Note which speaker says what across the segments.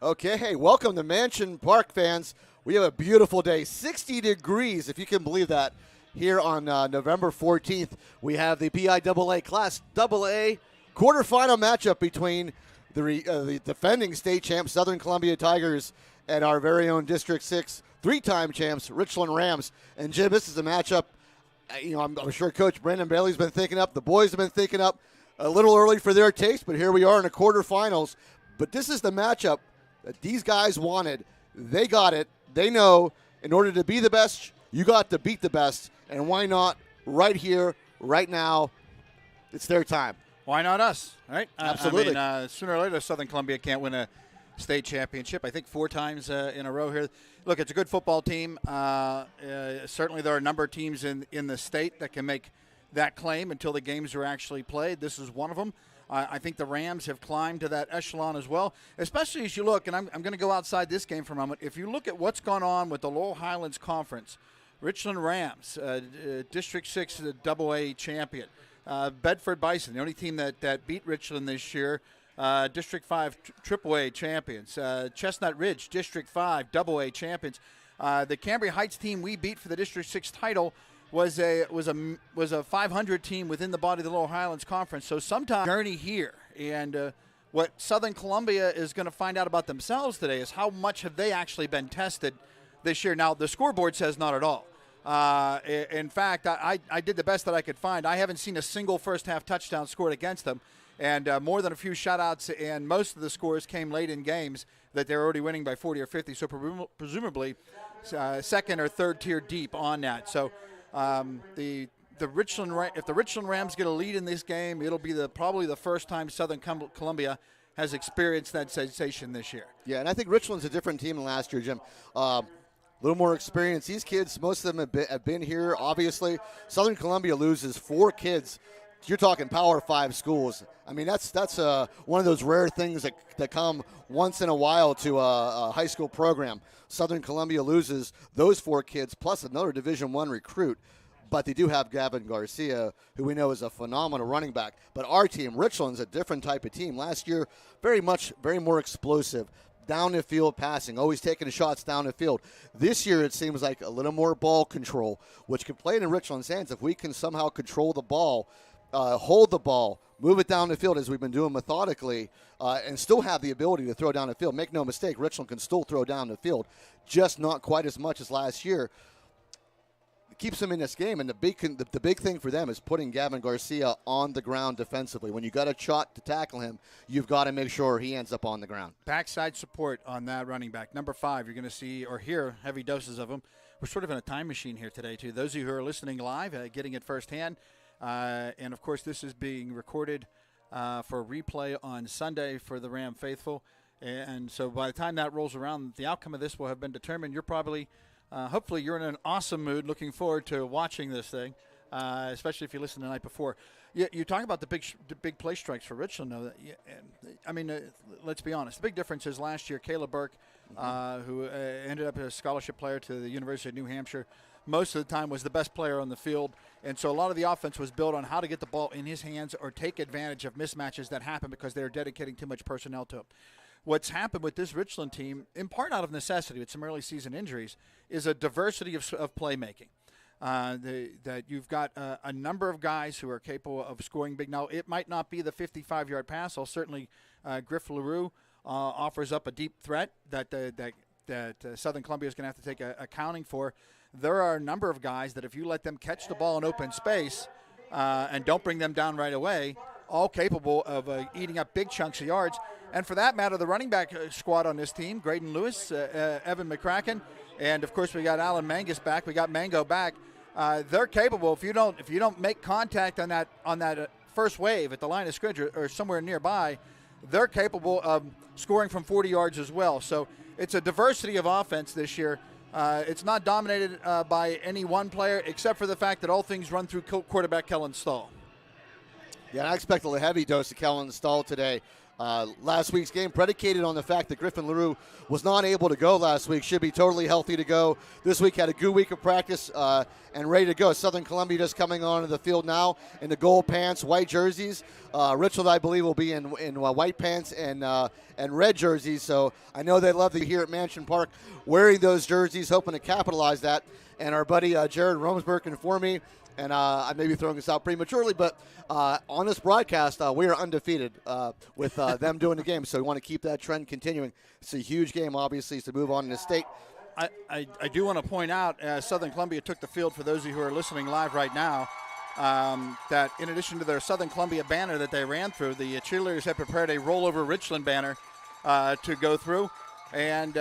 Speaker 1: Okay, hey, welcome to Mansion Park, fans. We have a beautiful day, 60 degrees, if you can believe that, here on November 14th. We have the PIAA Class AA quarterfinal matchup between the defending state champs, Southern Columbia Tigers, and our very own District 6 three-time champs, Richland Rams. And, Jim, this is a matchup, I'm sure Coach Brandon Bailey's been thinking up. The boys have been thinking up a little early for their taste, but here we are in the quarterfinals. But this is the matchup that these guys wanted. They got it. They know in order to be the best, you got to beat the best. And why not right here, right now? It's their time.
Speaker 2: Why not us, right?
Speaker 1: Absolutely.
Speaker 2: Sooner or later, Southern Columbia can't win a state championship. I think 4 times in a row here. Look, it's a good football team. Certainly there are a number of teams in the state that can make that claim until the games are actually played. This is one of them. I think the Rams have climbed to that echelon as well, especially as you look, and I'm going to go outside this game for a moment. If you look at what's gone on with the Laurel Highlands Conference, Richland Rams, District 6 AA champion, Bedford Bison, the only team that beat Richland this year, District 5 AAA champions, Chestnut Ridge, District 5 AA champions. The Cambria Heights team we beat for the District 6 title was a 500 team within the body of the Laurel Highlands Conference. So sometime journey here, and what Southern Columbia is going to find out about themselves today is how much have they actually been tested this year. Now the scoreboard says not at all. In fact, I did the best that I could find. I haven't seen a single first half touchdown scored against them, and more than a few shutouts, and most of the scores came late in games that they're already winning by 40 or 50. So presumably second or third tier deep on that. So. If the Richland Rams get a lead in this game, it'll be probably the first time Southern Columbia has experienced that sensation this year.
Speaker 1: Yeah, and I think Richland's a different team than last year, Jim. A little more experience. These kids, most of them have been here, obviously. Southern Columbia loses 4 kids. You're talking Power 5 schools. I mean, that's one of those rare things that come once in a while to a high school program. Southern Columbia loses those 4 kids plus another Division I recruit. But they do have Gavin Garcia, who we know is a phenomenal running back. But our team, Richland's a different type of team. Last year, very more explosive. Down the field passing, always taking the shots down the field. This year, it seems like a little more ball control, which can play in Richland's hands if we can somehow control the ball. Hold the ball, move it down the field as we've been doing methodically, and still have the ability to throw down the field. Make no mistake, Richland can still throw down the field, just not quite as much as last year. It keeps them in this game, and the big thing for them is putting Gavin Garcia on the ground defensively. When you got a shot to tackle him, you've got to make sure he ends up on the ground.
Speaker 2: Backside support on that running back. Number 5, you're going to see or hear heavy doses of him. We're sort of in a time machine here today, too. Those of you who are listening live, getting it firsthand. And, of course, this is being recorded for replay on Sunday for the Ram faithful. And so by the time that rolls around, the outcome of this will have been determined. You're probably, hopefully, you're in an awesome mood looking forward to watching this thing, especially if you listened the night before. You talk about the big play strikes for Richland, though. I mean, let's be honest. The big difference is last year, Caleb Burke, who ended up a scholarship player to the University of New Hampshire, most of the time was the best player on the field. And so a lot of the offense was built on how to get the ball in his hands or take advantage of mismatches that happen because they're dedicating too much personnel to him. What's happened with this Richland team, in part out of necessity with some early season injuries, is a diversity of playmaking. That you've got a number of guys who are capable of scoring big. Now, it might not be the 55-yard pass. Certainly, Griff LaRue offers up a deep threat that Southern Columbia is going to have to take accounting for. There are a number of guys that if you let them catch the ball in open space and don't bring them down right away, all capable of eating up big chunks of yards. And for that matter, the running back squad on this team, Graydon Lewis, Evan McCracken, and of course we got Alan Mangus back. We got Mango back. They're capable. If you don't make contact on that first wave at the line of scrimmage or somewhere nearby, they're capable of scoring from 40 yards as well. So it's a diversity of offense this year. It's not dominated by any one player, except for the fact that all things run through quarterback Kellen Stahl.
Speaker 1: Yeah, I expect a heavy dose of Kellen Stahl today. Last week's game predicated on the fact that Griffin LaRue was not able to go last week. Should be totally healthy to go. This week had a good week of practice and ready to go. Southern Columbia just coming onto the field now in the gold pants, white jerseys. Richland, I believe, will be in white pants and and red jerseys. So I know they love to be here at Mansion Park wearing those jerseys, hoping to capitalize that. And our buddy Jared Romsberg informed me, and I may be throwing this out prematurely, but on this broadcast, we are undefeated with them doing the game. So we want to keep that trend continuing. It's a huge game, obviously, to move on in the state.
Speaker 2: I do want to point out, Southern Columbia took the field, for those of you who are listening live right now, that in addition to their Southern Columbia banner that they ran through, the cheerleaders had prepared a rollover Richland banner to go through. And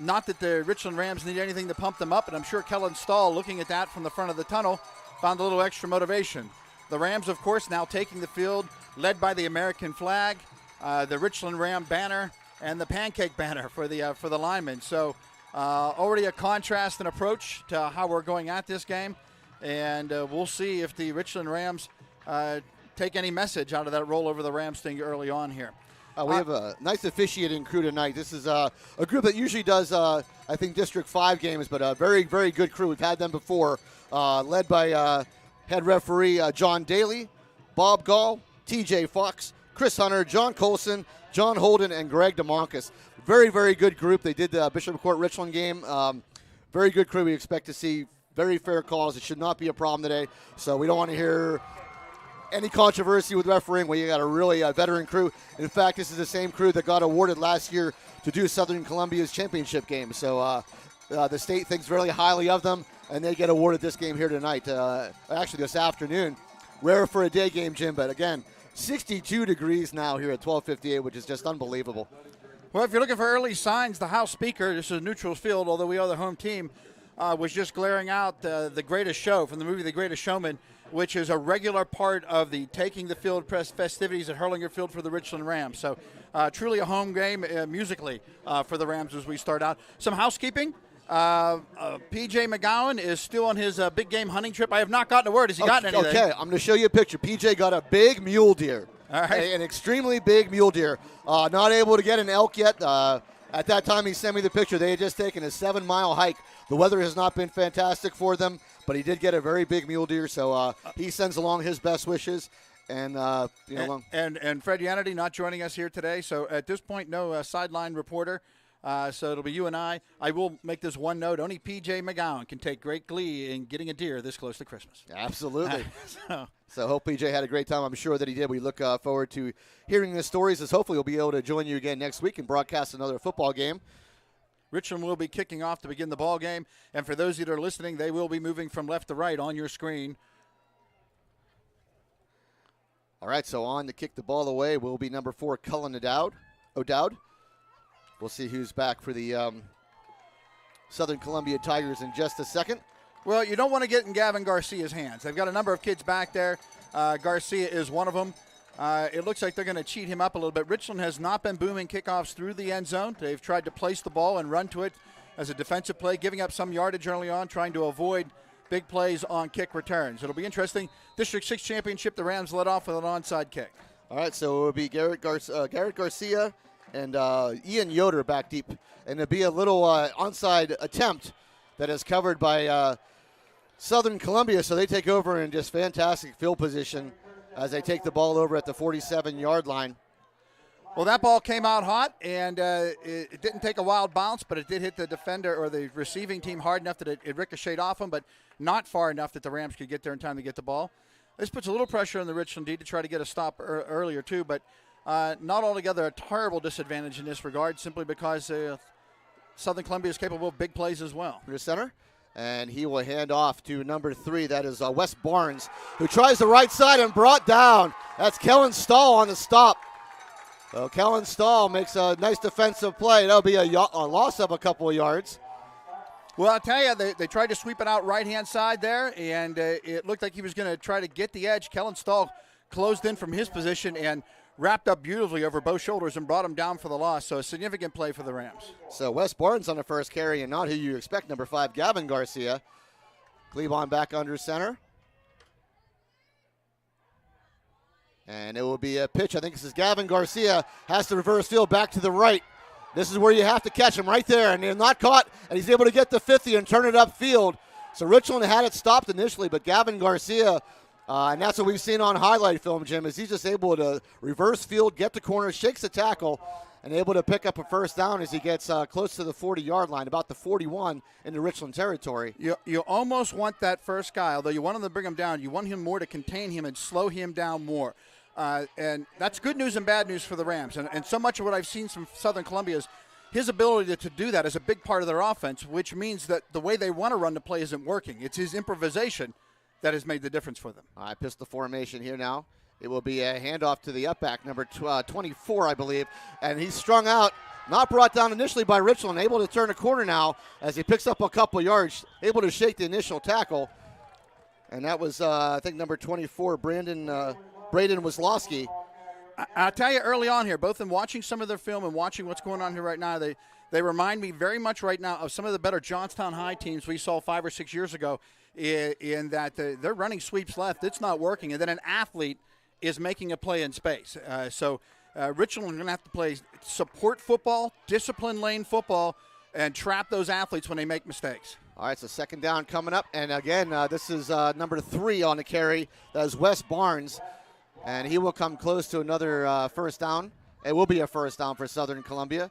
Speaker 2: not that the Richland Rams need anything to pump them up, and I'm sure Kellen Stahl, looking at that from the front of the tunnel, found a little extra motivation. The Rams, of course, now taking the field, led by the American flag, the Richland Ram banner, and the pancake banner for the linemen. So already a contrast and approach to how we're going at this game, and we'll see if the Richland Rams take any message out of that roll over the Rams thing early on here.
Speaker 1: We have a nice officiating crew tonight. This is a group that usually does, I think, District 5 games, but a very, very good crew. We've had them before, led by head referee John Daly, Bob Gall, TJ Fox, Chris Hunter, John Colson, John Holden, and Greg DeMoncus. Very, very good group. They did the Bishop Court Richland game. Very good crew. We expect to see very fair calls. It should not be a problem today, so we don't want to hear any controversy with refereeing. Well, you got a really veteran crew. In fact, this is the same crew that got awarded last year to do Southern Columbia's championship game. So the state thinks very highly of them, and they get awarded this game here tonight. Actually, this afternoon. Rare for a day game, Jim, but again, 62 degrees now here at 12:58, which is just unbelievable.
Speaker 2: Well, if you're looking for early signs, the House Speaker, this is a neutral field, although we are the home team, was just glaring out The Greatest Show from the movie The Greatest Showman, which is a regular part of the Taking the Field festivities at Hurlinger Field for the Richland Rams. So truly a home game musically for the Rams as we start out. Some housekeeping. P.J. McGowan is still on his big game hunting trip. I have not gotten a word. Has he gotten anything?
Speaker 1: Okay, I'm going to show you a picture. P.J. got a big mule deer.
Speaker 2: All right.
Speaker 1: An extremely big mule deer. Not able to get an elk yet. At that time he sent me the picture. They had just taken a 7-mile hike. The weather has not been fantastic for them, but he did get a very big mule deer, so he sends along his best wishes. And
Speaker 2: and Fred Yanity not joining us here today, so at this point, no sideline reporter. So it'll be you and I. I will make this one note. Only P.J. McGowan can take great glee in getting a deer this close to Christmas.
Speaker 1: Absolutely. So hope P.J. had a great time. I'm sure that he did. We look forward to hearing the stories, as hopefully we'll be able to join you again next week and broadcast another football game.
Speaker 2: Richland will be kicking off to begin the ball game. And for those of you that are listening, they will be moving from left to right on your screen.
Speaker 1: All right, so on to kick the ball away will be number 4, Cullen O'Dowd. We'll see who's back for the Southern Columbia Tigers in just a second.
Speaker 2: Well, you don't want to get in Gavin Garcia's hands. They've got a number of kids back there. Garcia is one of them. It looks like they're going to cheat him up a little bit. Richland has not been booming kickoffs through the end zone. They've tried to place the ball and run to it as a defensive play, giving up some yardage early on, trying to avoid big plays on kick returns. It'll be interesting. District 6 championship, the Rams led off with an onside kick.
Speaker 1: All right, so it will be Garrett Garcia and Ian Yoder back deep. And it'll be a little onside attempt that is covered by Southern Columbia, so they take over in just fantastic field position as they take the ball over at the 47-yard line.
Speaker 2: Well, that ball came out hot, and it didn't take a wild bounce, but it did hit the defender or the receiving team hard enough that it ricocheted off them, but not far enough that the Rams could get there in time to get the ball. This puts a little pressure on the Richland D to try to get a stop earlier, too, but not altogether a terrible disadvantage in this regard, simply because Southern Columbia is capable of big plays as well.
Speaker 1: To center, and he will hand off to number 3. That is Wes Barnes, who tries the right side and brought down. That's Kellen Stahl on the stop. So Kellen Stahl makes a nice defensive play. That'll be a loss of a couple of yards.
Speaker 2: Well, I'll tell you, they tried to sweep it out right-hand side there, and it looked like he was going to try to get the edge. Kellen Stahl closed in from his position and wrapped up beautifully over both shoulders and brought him down for the loss. So a significant play for the Rams.
Speaker 1: So Wes Barnes on the first carry, and not who you expect, number 5, Gavin Garcia. Cleavon back under center. And it will be a pitch. I think this is Gavin Garcia. Has to reverse field back to the right. This is where you have to catch him right there. And they're not caught. And he's able to get the 50 and turn it upfield. So Richland had it stopped initially, but Gavin Garcia, and that's what we've seen on highlight film, Jim, is he's just able to reverse field, get the corner, shakes the tackle, and able to pick up a first down as he gets close to the 40-yard line, about the 41 in the Richland territory.
Speaker 2: You almost want that first guy, although you want him to bring him down. You want him more to contain him and slow him down more. And that's good news and bad news for the Rams. And so much of what I've seen from Southern Columbia is his ability to do that is a big part of their offense, which means that the way they want to run the play isn't working. It's his improvisation that has made the difference for them.
Speaker 1: All right, pistol formation here now. It will be a handoff to the upback, number 24, I believe. And he's strung out, not brought down initially by Richland, able to turn a corner now as he picks up a couple yards, able to shake the initial tackle. And that was, I think, number 24, Braden Wisłowski.
Speaker 2: I'll tell you early on here, both in watching some of their film and watching what's going on here right now, they remind me very much right now of some of the better Johnstown High teams we saw 5 or 6 years ago in that they're running sweeps left. It's not working. And then an athlete is making a play in space. So Richland are going to have to play support football, discipline lane football, and trap those athletes when they make mistakes.
Speaker 1: All right, so second down coming up. And again, this is number 3 on the carry. That is Wes Barnes. And he will come close to another first down. It will be a first down for Southern Columbia.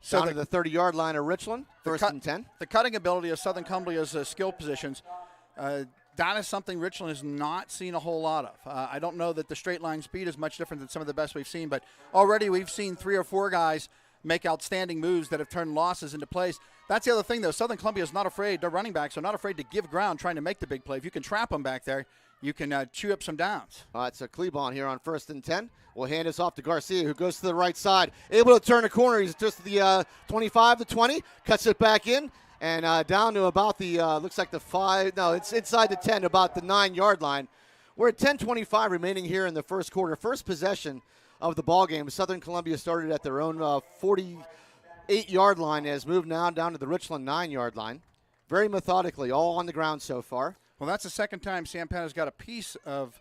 Speaker 1: So down to the 30-yard line of Richland, first and 10.
Speaker 2: The cutting ability of Southern Columbia's skill positions, that is something Richland has not seen a whole lot of. I don't know that the straight line speed is much different than some of the best we've seen, but already we've seen 3 or 4 guys make outstanding moves that have turned losses into plays. That's the other thing, though. Southern Columbia is not afraid. Their running backs are not afraid to give ground trying to make the big play. If you can trap them back there, you can chew up some downs.
Speaker 1: All right, so Klebon here on first and 10. We'll hand this off to Garcia, who goes to the right side. Able to turn a corner. He's just the 25 to 20. Cuts it back in. And down to about the, looks like the 5. No, it's inside the 10, about the 9-yard line. We're at 10:25 remaining here in the first quarter. First possession of the ball game. Southern Columbia started at their own 48-yard line, has moved now down to the Richland 9-yard line. Very methodically, all on the ground so far.
Speaker 2: Well, that's the second time Sam Pana's got a piece of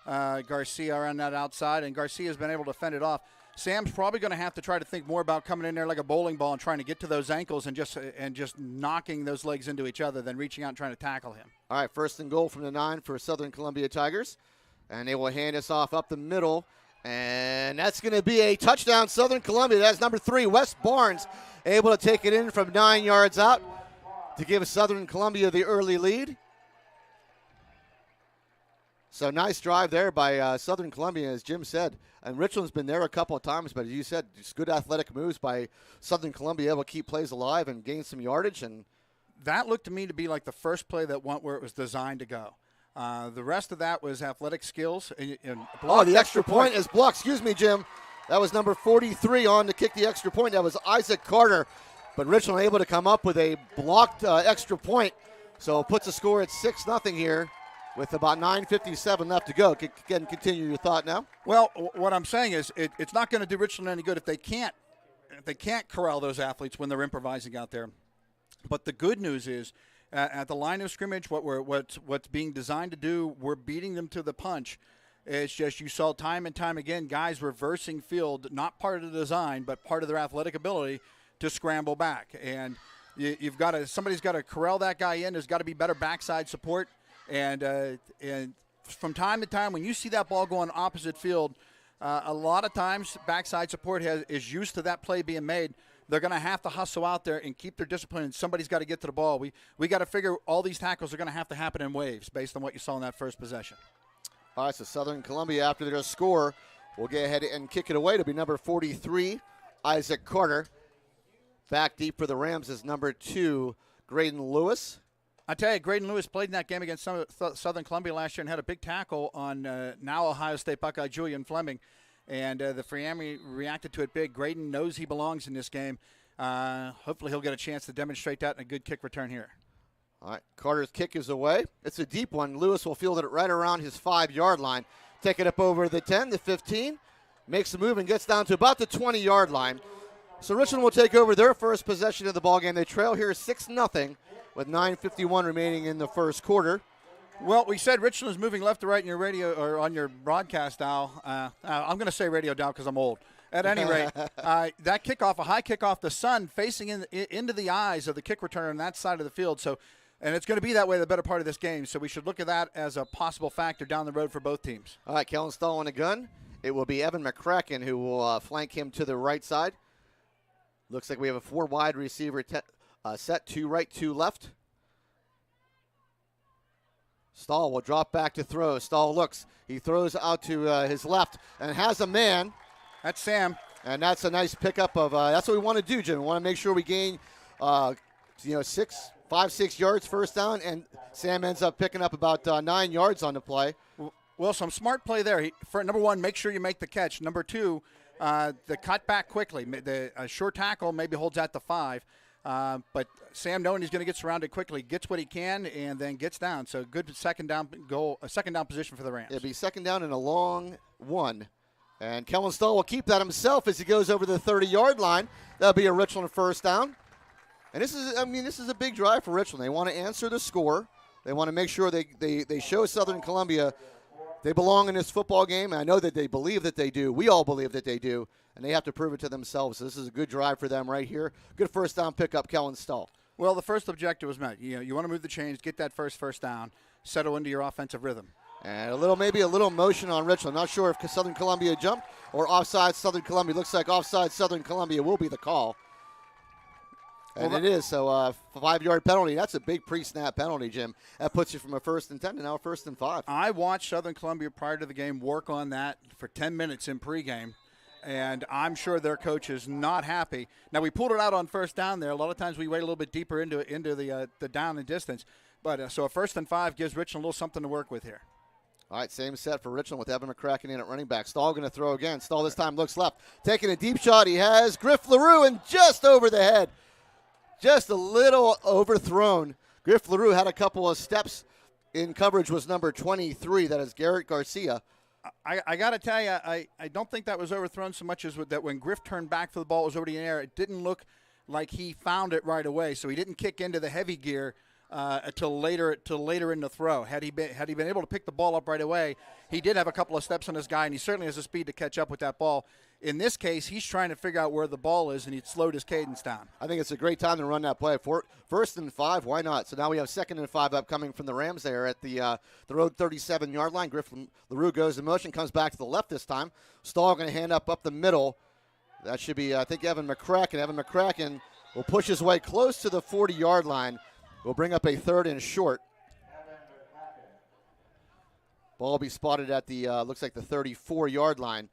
Speaker 2: Garcia around that outside, and Garcia's been able to fend it off. Sam's probably going to have to try to think more about coming in there like a bowling ball and trying to get to those ankles and just knocking those legs into each other than reaching out and trying to tackle him.
Speaker 1: All right, first and goal from the 9 for Southern Columbia Tigers. And they will hand us off up the middle. And that's going to be a touchdown, Southern Columbia. That's number 3, Wes Barnes, able to take it in from 9 yards out to give Southern Columbia the early lead. So nice drive there by Southern Columbia, as Jim said. And Richland's been there a couple of times, but as you said, just good athletic moves by Southern Columbia, able to keep plays alive and gain some yardage. And
Speaker 2: that looked to me to be like the first play that went where it was designed to go. The rest of that was athletic skills. And
Speaker 1: the extra point is blocked. Excuse me, Jim. That was number 43 on to kick the extra point. That was Isaac Carter. But Richland able to come up with a blocked extra point. So it puts the score at 6-0 here with about 9:57 left to go. Again, continue your thought now.
Speaker 2: Well, what I'm saying is it's not going to do Richland any good if they can't corral those athletes when they're improvising out there. But the good news is at the line of scrimmage, what's being designed to do, we're beating them to the punch. It's just you saw time and time again guys reversing field, not part of the design, but part of their athletic ability to scramble back. And somebody's got to corral that guy in. There's got to be better backside support. And from time to time, when you see that ball going opposite field, a lot of times backside support is used to that play being made. They're going to have to hustle out there and keep their discipline, and somebody's got to get to the ball. We got to figure all these tackles are going to have to happen in waves based on what you saw in that first possession.
Speaker 1: All right, so Southern Columbia, after their score, will get ahead and kick it away to be number 43, Isaac Carter. Back deep for the Rams is number 2, Graydon Lewis.
Speaker 2: I tell you, Graydon Lewis played in that game against Southern Columbia last year and had a big tackle on now Ohio State Buckeye Julian Fleming. And the Miami reacted to it big. Graydon knows he belongs in this game. Hopefully he'll get a chance to demonstrate that in a good kick return here.
Speaker 1: All right, Carter's kick is away. It's a deep one. Lewis will field it right around his 5-yard line. Take it up over the 10, the 15. Makes the move and gets down to about the 20-yard line. So Richland will take over their first possession of the ballgame. They trail here 6-0 with 9:51 remaining in the first quarter.
Speaker 2: Well, we said Richland is moving left to right in your radio or on your broadcast dial. I'm going to say radio dial because I'm old. At any rate, that kickoff, a high kickoff, the sun facing into the eyes of the kick returner on that side of the field. So, and it's going to be that way the better part of this game. So we should look at that as a possible factor down the road for both teams.
Speaker 1: All right, Kellen Stahl on a gun. It will be Evan McCracken who will flank him to the right side. Looks like we have a 4 wide receiver set, 2 right, 2 left. Stahl will drop back to throw. Stahl looks. He throws out to his left and has a man.
Speaker 2: That's Sam.
Speaker 1: And that's a nice pickup of. That's what we want to do, Jim. We want to make sure we gain, 5, 6 yards first down, and Sam ends up picking up about 9 yards on the play.
Speaker 2: Well, some smart play there. For number one, make sure you make the catch. Number two, the cut back quickly. The short tackle maybe holds at the 5. But Sam, knowing he's going to get surrounded quickly, gets what he can and then gets down. So good second down goal, a second down position for the Rams.
Speaker 1: It'll be second down and a long one. And Kellen Stahl will keep that himself as he goes over the 30-yard line. That'll be a Richland first down. And this is a big drive for Richland. They want to answer the score. They want to make sure they show Southern Columbia they belong in this football game. And I know that they believe that they do. We all believe that they do. And they have to prove it to themselves. So this is a good drive for them right here. Good first down pickup, Kellen Stahl.
Speaker 2: Well, the first objective was met. You want to move the chains, get that first down, settle into your offensive rhythm.
Speaker 1: And maybe a little motion on Richland. Not sure if Southern Columbia jumped or offside Southern Columbia. Looks like offside Southern Columbia will be the call. And it is. So 5-yard penalty. That's a big pre-snap penalty, Jim. That puts you from a 1st and 10 to now a 1st and 5.
Speaker 2: I watched Southern Columbia prior to the game work on that for 10 minutes in pregame. And I'm sure their coach is not happy. Now, we pulled it out on first down there. A lot of times we wait a little bit deeper into the down and distance. But so a 1st and 5 gives Richland a little something to work with here.
Speaker 1: All right, same set for Richland with Evan McCracken in at running back. Stahl going to throw again. Stahl this time looks left. Taking a deep shot. He has Griff LaRue and just over the head. Just a little overthrown. Griff LaRue had a couple of steps in coverage, was number 23. That is Garrett Garcia.
Speaker 2: I got to tell you, I don't think that was overthrown so much as that when Griff turned back for the ball, it was already in the air. It didn't look like he found it right away, so he didn't kick into the heavy gear until later in the throw. Had he been able to pick the ball up right away, he did have a couple of steps on this guy, and he certainly has the speed to catch up with that ball. In this case, he's trying to figure out where the ball is, and he slowed his cadence down.
Speaker 1: I think it's a great time to run that play. 1st and 5, why not? So now we have 2nd and 5 upcoming from the Rams there at the road 37-yard line. Griff LaRue goes in motion, comes back to the left this time. Stahl going to hand up the middle. That should be, I think, Evan McCracken. Evan McCracken will push his way close to the 40-yard line. We'll bring up a 3rd and short. Ball will be spotted at the, looks like the 34-yard line.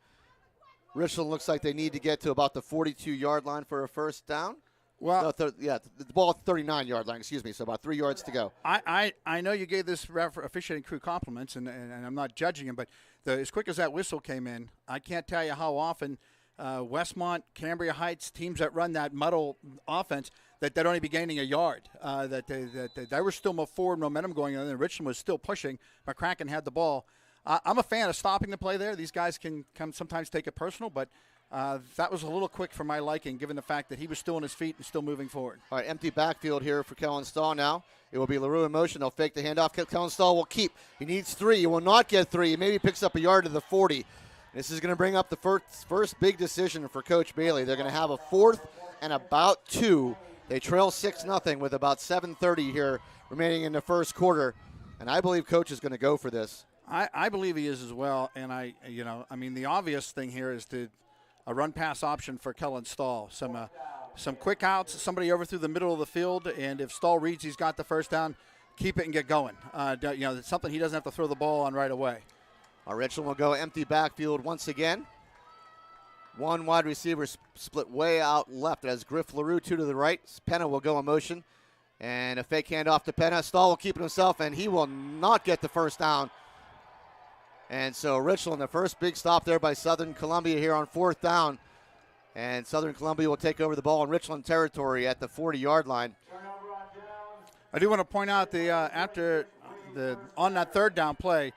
Speaker 1: Richland looks like they need to get to about the 42-yard line for a first down.
Speaker 2: Well,
Speaker 1: no, the ball at the 39-yard line, excuse me, so about 3 yards to go.
Speaker 2: I know you gave this officiating crew compliments, and I'm not judging him, but as quick as that whistle came in, I can't tell you how often Westmont, Cambria Heights, teams that run that muddle offense, that they'd only be gaining a yard, that they were still more forward momentum going on, and Richland was still pushing. McCracken had the ball. I'm a fan of stopping the play there. These guys can sometimes take it personal, but that was a little quick for my liking, given the fact that he was still on his feet and still moving forward.
Speaker 1: All right, empty backfield here for Kellen Stahl now. It will be LaRue in motion. They'll fake the handoff. Kellen Stahl will keep. He needs 3. He will not get 3. He maybe picks up a yard to the 40. This is going to bring up the first big decision for Coach Bailey. They're going to have a 4th and about 2. They trail 6-0 with about 7:30 here remaining in the first quarter. And I believe Coach is going to go for this.
Speaker 2: I believe he is as well. And the obvious thing here is a run pass option for Kellen Stahl. Some quick outs, somebody over through the middle of the field. And if Stahl reads he's got the first down, keep it and get going. It's something he doesn't have to throw the ball on right away.
Speaker 1: Richland will go empty backfield once again. 1 wide receiver split way out left as Griff LaRue, 2 to the right. Penna will go in motion. And a fake handoff to Penna. Stahl will keep it himself, and he will not get the first down. And so Richland, the first big stop there by Southern Columbia here on 4th down. And Southern Columbia will take over the ball in Richland territory at the 40-yard line.
Speaker 2: I do want to point out on that 3rd down play,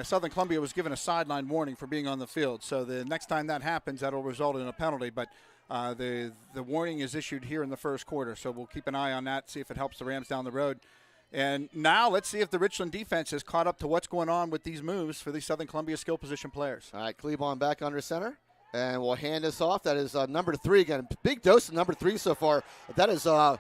Speaker 2: Southern Columbia was given a sideline warning for being on the field. So the next time that happens, that'll result in a penalty. But the warning is issued here in the first quarter. So we'll keep an eye on that, see if it helps the Rams down the road. And now let's see if the Richland defense has caught up to what's going on with these moves for these Southern Columbia skill position players.
Speaker 1: All right, Klebon back under center. And we'll hand this off. That is number 3 again. Big dose of number 3 so far. That is, wow,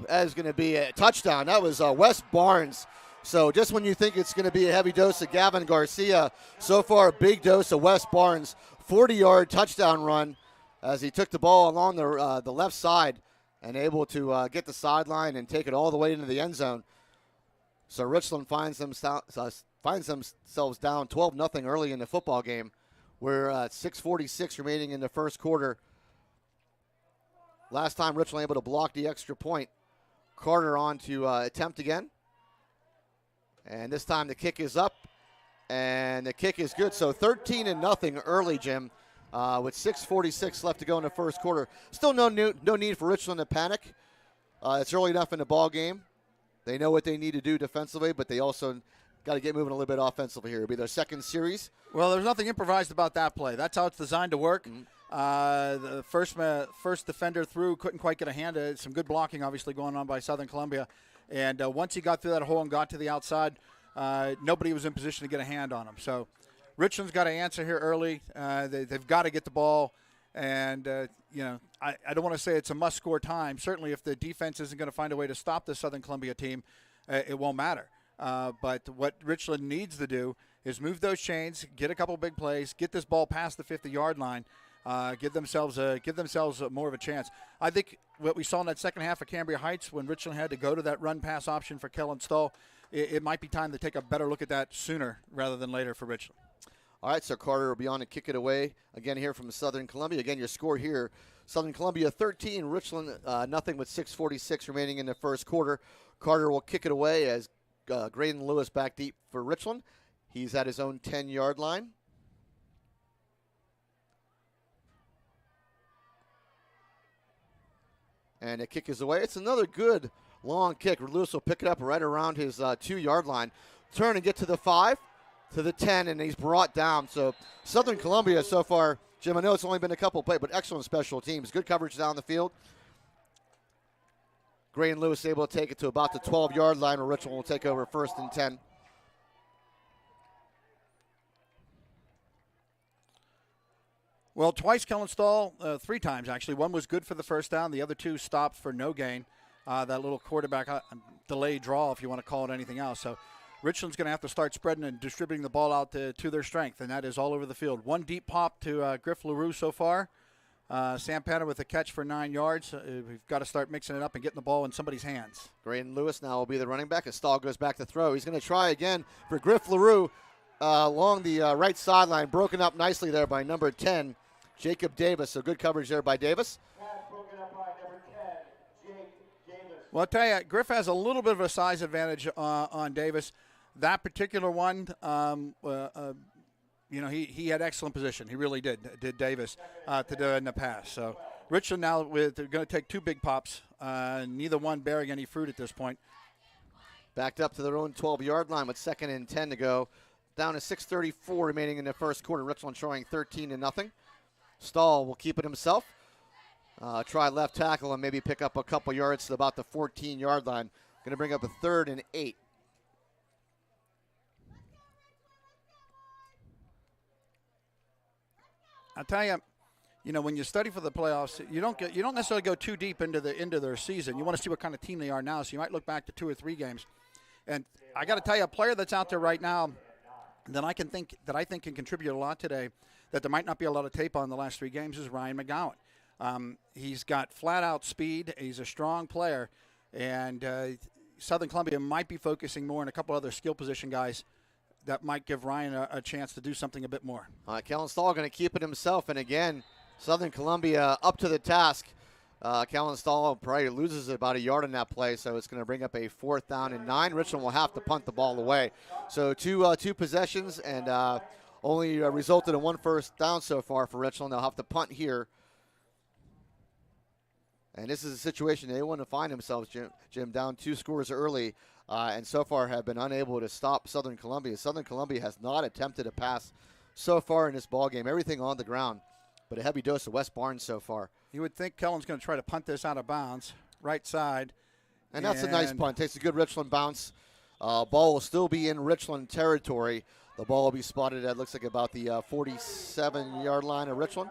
Speaker 1: that is going to be a touchdown. That was Wes Barnes So just when you think it's going to be a heavy dose of Gavin Garcia, so far a big dose of Wes Barnes, 40-yard touchdown run as he took the ball along the left side and able to get the sideline and take it all the way into the end zone. So Richland finds themselves down 12-0 early in the football game. We're at 6:46 remaining in the first quarter. Last time Richland able to block the extra point. Carter on to attempt again. And this time the kick is up, and the kick is good. So 13-0 early, Jim, with 6:46 left to go in the first quarter. Still no need for Richland to panic. It's early enough in the ball game. They know what they need to do defensively, but they also got to get moving a little bit offensively here. It'll be their second series.
Speaker 2: Well, there's nothing improvised about that play. That's how it's designed to work. The first defender through couldn't quite get a hand. Some good blocking, obviously, going on by Southern Columbia. And once he got through that hole and got to the outside, nobody was in position to get a hand on him. So Richland's got to answer here early. They've got to get the ball. And, I don't want to say it's a must-score time. Certainly if the defense isn't going to find a way to stop the Southern Columbia team, it won't matter. But what Richland needs to do is move those chains, get a couple big plays, get this ball past the 50-yard line, give themselves more of a chance. I think what we saw in that second half of Cambria Heights when Richland had to go to that run-pass option for Kellen Stahl, it might be time to take a better look at that sooner rather than later for Richland.
Speaker 1: All right, so Carter will be on to kick it away again here from Southern Columbia. Again, your score here, Southern Columbia 13, Richland nothing with 6:46 remaining in the first quarter. Carter will kick it away as Graydon Lewis back deep for Richland. He's at his own 10-yard line. And the kick is away. It's another good long kick. Lewis will pick it up right around his 2-yard line. Turn and get to the 5, to the 10, and he's brought down. So Southern Columbia so far, Jim, I know it's only been a couple plays, but excellent special teams. Good coverage down the field. Graydon Lewis able to take it to about the 12-yard line, where Richland will take over 1st and 10.
Speaker 2: Well, twice Kellen Stahl, 3 times actually. One was good for the first down. The other 2 stopped for no gain. That little quarterback delayed draw, if you want to call it anything else. So Richland's going to have to start spreading and distributing the ball out to their strength, and that is all over the field. One deep pop to Griff LaRue so far. Sam Panner with a catch for 9 yards. We've got to start mixing it up and getting the ball in somebody's hands.
Speaker 1: Graydon Lewis now will be the running back as Stahl goes back to throw. He's going to try again for Griff LaRue along the right sideline. Broken up nicely there by number 10, Jacob Davis. So good coverage there by Davis.
Speaker 2: Well, I'll tell you, Griff has a little bit of a size advantage on Davis. That particular one, he had excellent position. He really did Davis to do it in the pass. So Richland now they're going to take 2 big pops, neither one bearing any fruit at this point.
Speaker 1: Backed up to their own 12-yard line with 2nd and 10 to go. Down to 6:34 remaining in the first quarter. Richland showing 13-0. Stahl will keep it himself. Try left tackle and maybe pick up a couple yards to about the 14-yard line. Going to bring up a 3rd and 8.
Speaker 2: I'll tell you, when you study for the playoffs, you don't necessarily go too deep into their season. You want to see what kind of team they are now, so you might look back to 2 or 3 games. And I got to tell you, a player that's out there right now that I think can contribute a lot today, that there might not be a lot of tape on the last 3 games, is Ryan McGowan. He's got flat-out speed. He's a strong player, and Southern Columbia might be focusing more on a couple other skill position guys that might give Ryan a chance to do something a bit more.
Speaker 1: Kellen Stahl going to keep it himself, and again, Southern Columbia up to the task. Kellen Stahl probably loses about a yard in that play, so it's going to bring up a 4th down and 9. Richland will have to punt the ball away. So two possessions, and only resulted in 1 first down so far for Richland. They'll have to punt here. And this is a situation they want to find themselves, Jim, down 2 scores early, and so far have been unable to stop Southern Columbia. Southern Columbia has not attempted a pass so far in this ball game. Everything on the ground, but a heavy dose of Wes Barnes so far.
Speaker 2: You would think Kellen's going to try to punt this out of bounds, right side.
Speaker 1: And that's a nice punt. Takes a good Richland bounce. Ball will still be in Richland territory. The ball will be spotted at, looks like, about the 47-yard line of Richland.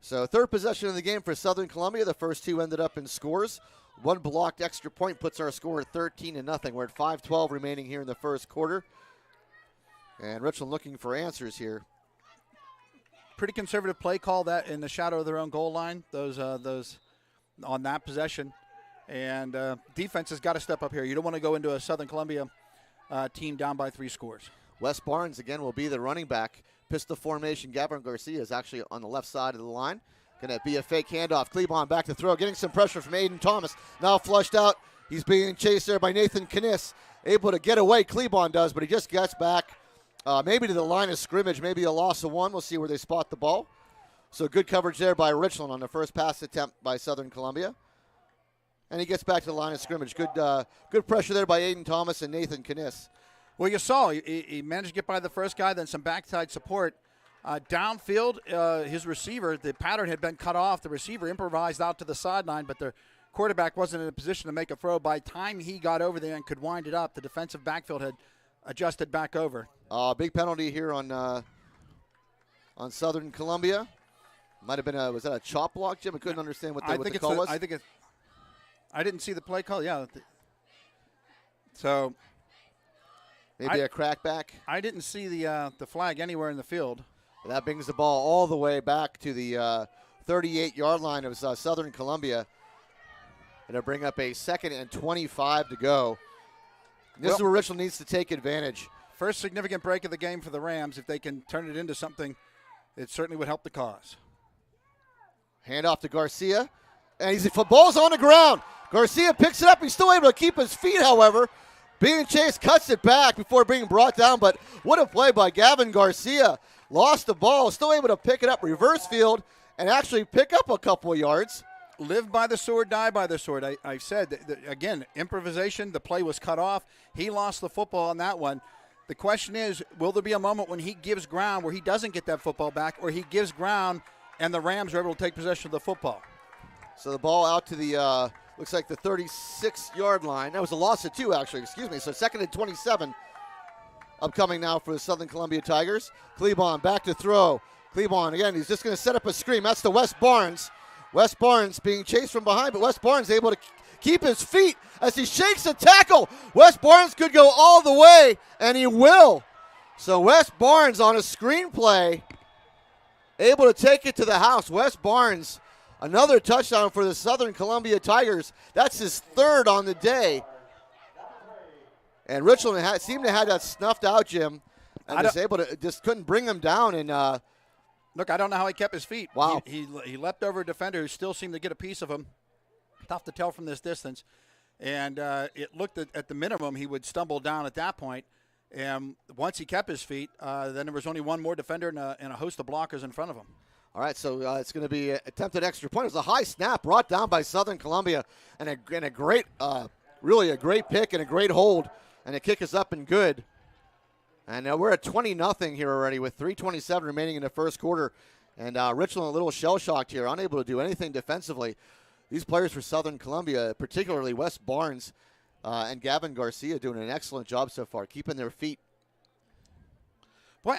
Speaker 1: So 3rd possession of the game for Southern Columbia. The first 2 ended up in scores. One blocked extra point puts our score at 13-0. We're at 5:12 remaining here in the first quarter. And Richland looking for answers here.
Speaker 2: Pretty conservative play call that in the shadow of their own goal line, those on that possession. And defense has got to step up here. You don't want to go into a Southern Columbia team down by 3 scores.
Speaker 1: Wes Barnes again will be the running back. Pistol formation. Gavin Garcia is actually on the left side of the line. Going to be a fake handoff. Klebon back to throw. Getting some pressure from Aiden Thomas. Now flushed out. He's being chased there by Nathan Kniss. Able to get away. Klebon does, but he just gets back. Maybe to the line of scrimmage, maybe a loss of 1. We'll see where they spot the ball. So good coverage there by Richland on the first pass attempt by Southern Columbia. And he gets back to the line of scrimmage. Good pressure there by Aiden Thomas and Nathan Kniss.
Speaker 2: Well, you saw he managed to get by the first guy, then some backside support. Downfield, his receiver, the pattern had been cut off. The receiver improvised out to the sideline, but the quarterback wasn't in a position to make a throw. By the time he got over there and could wind it up, the defensive backfield had adjusted back over.
Speaker 1: Big penalty here on Southern Columbia. Might have been was that a chop block, Jim? I couldn't understand what the call was.
Speaker 2: I didn't see the play call. Yeah. So
Speaker 1: maybe a crackback.
Speaker 2: I didn't see the flag anywhere in the field.
Speaker 1: That brings the ball all the way back to the 38-yard line of Southern Columbia. It'll bring up a 2nd and 25 to go. This is where Richland needs to take advantage.
Speaker 2: First significant break of the game for the Rams. If they can turn it into something, it certainly would help the cause.
Speaker 1: Hand off to Garcia. And the ball's on the ground. Garcia picks it up. He's still able to keep his feet, however. Being chased, cuts it back before being brought down. But what a play by Gavin Garcia. Lost the ball, still able to pick it up, reverse field, and actually pick up a couple of yards.
Speaker 2: Live by the sword, die by the sword. I said, again, improvisation. The play was cut off. He lost the football on that one. The question is, will there be a moment when he gives ground where he doesn't get that football back, or he gives ground and the Rams are able to take possession of the football?
Speaker 1: So the ball out to the, looks like the 36-yard line. That was a loss of 2, actually. Excuse me. So 2nd and 27 upcoming now for the Southern Columbia Tigers. Klebon back to throw. Klebon, again, he's just going to set up a screen. That's to Wes Barnes. Wes Barnes being chased from behind, but Wes Barnes able to keep his feet as he shakes a tackle. Wes Barnes could go all the way, and he will. So Wes Barnes on a screenplay, able to take it to the house. Wes Barnes, another touchdown for the Southern Columbia Tigers. That's his 3rd on the day. And Richland seemed to have that snuffed out, Jim, and just couldn't bring him down. And
Speaker 2: look, I don't know how he kept his feet.
Speaker 1: Wow.
Speaker 2: He leapt over a defender who still seemed to get a piece of him. Tough to tell from this distance. And it looked at the minimum he would stumble down at that point. And once he kept his feet, then there was only one more defender and a host of blockers in front of him.
Speaker 1: All right, so it's going to be attempted extra point. It was a high snap brought down by Southern Columbia, and a great, really a great pick and a great hold, and the kick is up and good. And we're at 20-0 here already with 3:27 remaining in the first quarter. And Richland a little shell-shocked here, unable to do anything defensively. These players for Southern Columbia, particularly Wes Barnes and Gavin Garcia, doing an excellent job so far, keeping their feet.
Speaker 2: Boy,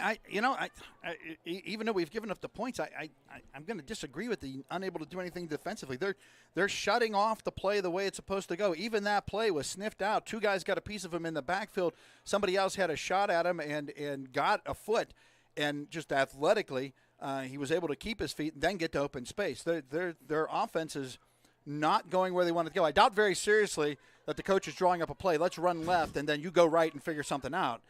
Speaker 2: even though we've given up the points, I'm going to disagree with the unable to do anything defensively. They're shutting off the play the way it's supposed to go. Even that play was sniffed out. 2 guys got a piece of him in the backfield. Somebody else had a shot at him and got a foot, and just athletically, he was able to keep his feet and then get to open space. Their offense is not going where they want it to go. I doubt very seriously that the coach is drawing up a play. Let's run left, and then you go right and figure something out.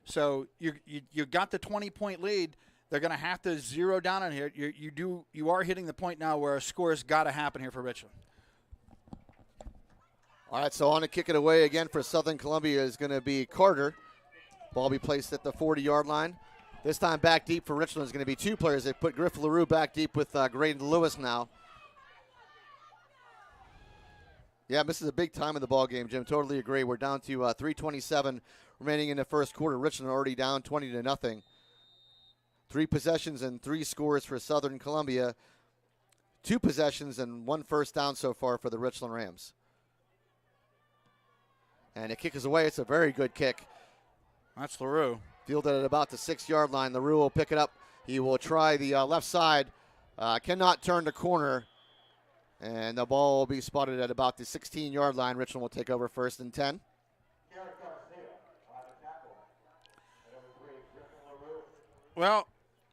Speaker 2: So you got the 20-point lead. They're going to have to zero down on here. You are hitting the point now where a score has got to happen here for Richland.
Speaker 1: All right, so on to kick it away again for Southern Columbia is going to be Carter. Ball be placed at the 40-yard line. This time back deep for Richland is going to be 2 players. They put Griff LaRue back deep with Graydon Lewis now. Yeah, this is a big time in the ball game, Jim. Totally agree. We're down to 3:27 remaining in the first quarter. Richland already down 20-0. 3 possessions and 3 scores for Southern Columbia. 2 possessions and 1 first down so far for the Richland Rams. And the kick is away. It's a very good kick.
Speaker 2: That's LaRue.
Speaker 1: Fielded at about the 6-yard line. LaRue will pick it up. He will try the left side. Cannot turn the corner. And the ball will be spotted at about the 16-yard line. Richland will take over 1st and 10.
Speaker 2: Well,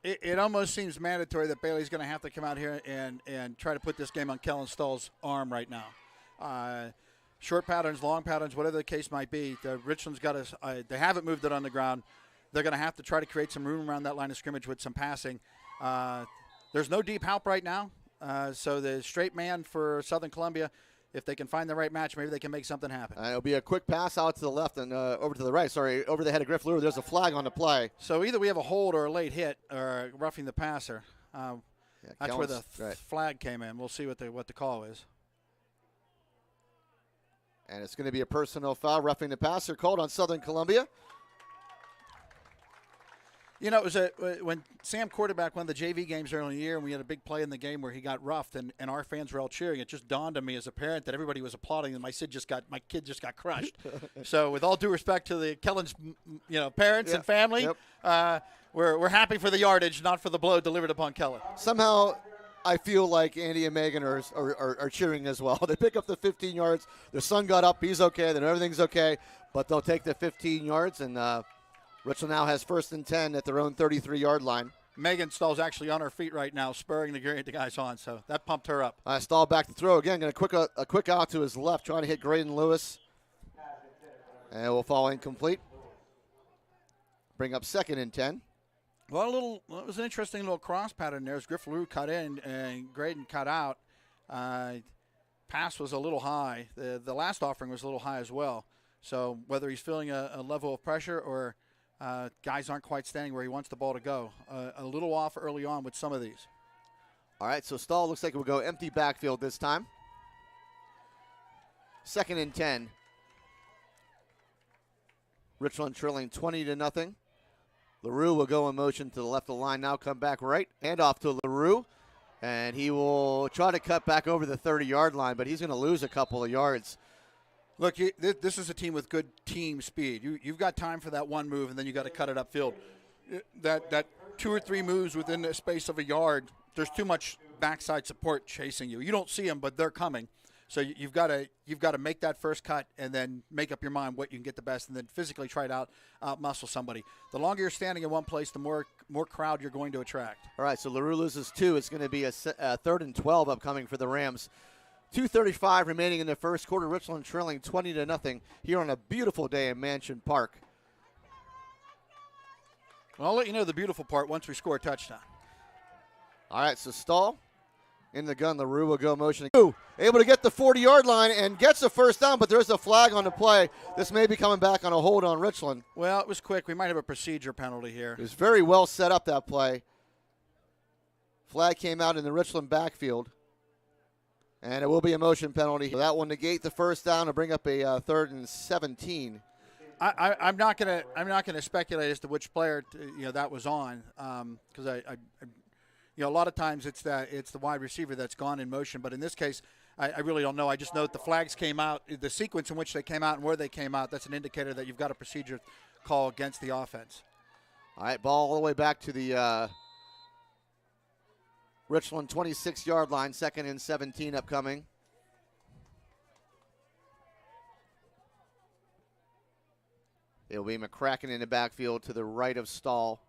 Speaker 2: it almost seems mandatory that Bailey's going to have to come out here and try to put this game on Kellen Stahl's arm right now. Short patterns, long patterns, whatever the case might be. Richland's got they haven't moved it on the ground. They're going to have to try to create some room around that line of scrimmage with some passing. There's no deep help right now. So the straight man for Southern Columbia, if they can find the right match, maybe they can make something happen.
Speaker 1: It'll be a quick pass out to the left and over to the right. Sorry, over the head of Griff Lure. There's a flag on the play.
Speaker 2: So either we have a hold or a late hit or roughing the passer. That's where the flag came in. We'll see what the call is.
Speaker 1: And it's going to be a personal foul, roughing the passer called on Southern Columbia.
Speaker 2: You know, it was when Sam quarterbacked one of the JV games early in the year, and we had a big play in the game where he got roughed, and our fans were all cheering. It just dawned on me as a parent that everybody was applauding, and my kid just got crushed. So, with all due respect to the Kellen's, parents and family, we're happy for the yardage, not for the blow delivered upon Kellen.
Speaker 1: Somehow, I feel like Andy and Megan are cheering as well. They pick up the 15 yards. Their son got up. He's okay. Then everything's okay. But they'll take the 15 yards, and Richland now has 1st and 10 at their own 33-yard line.
Speaker 2: Megan Stahl's actually on her feet right now, spurring the guys on, so that pumped her up.
Speaker 1: Stahl back to throw again. Going to a quick out to his left, trying to hit Graydon Lewis. And will fall incomplete. Bring up 2nd and 10.
Speaker 2: Well, it was an interesting little cross pattern there as Griff Lue cut in and Graydon cut out. Pass was a little high. The last offering was a little high as well. So whether he's feeling a level of pressure or guys aren't quite standing where he wants the ball to go. A little off early on with some of these.
Speaker 1: All right, so Stahl looks like it will go empty backfield this time. 2nd and 10. Richland trailing 20-0. LaRue will go in motion to the left of the line now, come back right. Hand off to LaRue, and he will try to cut back over the 30-yard line, but he's going to lose a couple of yards.
Speaker 2: Look, this is a team with good team speed. You've got time for that one move, and then you got to cut it upfield. That 2 or 3 moves within the space of a yard, there's too much backside support chasing you. You don't see them, but they're coming. So you've got to make that first cut and then make up your mind what you can get the best, and then physically try to out muscle somebody. The longer you're standing in one place, the more crowd you're going to attract. All
Speaker 1: right, so LaRue loses 2. It's going to be a 3rd and 12 upcoming for the Rams. 2:35 remaining in the first quarter. Richland trailing 20-0 here on a beautiful day in Mansion Park.
Speaker 2: Well, I'll let you know the beautiful part once we score a touchdown.
Speaker 1: All right, so Stahl in the gun. LaRue will go motion. Able to get the 40-yard line and gets a first down, but there's a flag on the play. This may be coming back on a hold on Richland.
Speaker 2: Well, it was quick. We might have a procedure penalty here.
Speaker 1: It was very well set up, that play. Flag came out in the Richland backfield. And it will be a motion penalty. So that will negate the first down and bring up a 3rd and 17.
Speaker 2: I'm not gonna speculate as to which player that was on because a lot of times it's the wide receiver that's gone in motion. But in this case, I really don't know. I just know that the flags came out, the sequence in which they came out and where they came out. That's an indicator that you've got a procedure call against the offense.
Speaker 1: All right, ball all the way back to the Richland 26-yard line, 2nd and 17 upcoming. It'll be McCracken in the backfield to the right of Stahl.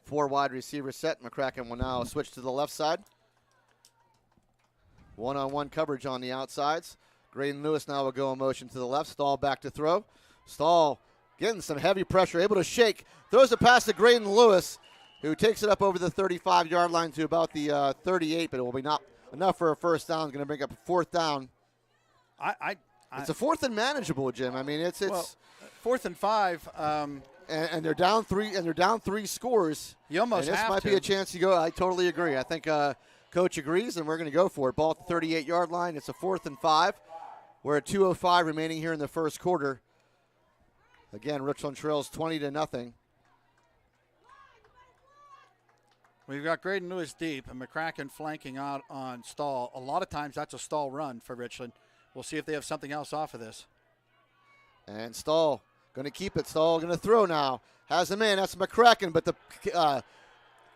Speaker 1: 4 wide receiver set. McCracken will now switch to the left side. One-on-one coverage on the outsides. Graydon Lewis now will go in motion to the left. Stahl back to throw. Stahl getting some heavy pressure, able to shake. Throws a pass to Graydon Lewis, who takes it up over the 35-yard line to about the 38, but it will be not enough for a first down. It's going to bring up a 4th down. It's a 4th and manageable, Jim. I mean, it's
Speaker 2: 4th and 5.
Speaker 1: And they're down 3. And they're down 3 scores.
Speaker 2: You almost
Speaker 1: and this
Speaker 2: have
Speaker 1: might
Speaker 2: to.
Speaker 1: Be a chance to go. I totally agree. I think Coach agrees, and we're going to go for it. Ball at the 38-yard line. It's a 4th and 5. We're at 2:05 remaining here in the first quarter. Again, Richland trails 20-0.
Speaker 2: We've got Graydon Lewis deep and McCracken flanking out on Stahl. A lot of times that's a Stahl run for Richland. We'll see if they have something else off of this.
Speaker 1: And Stahl going to keep it. Stahl going to throw now. Has him in. That's McCracken, but the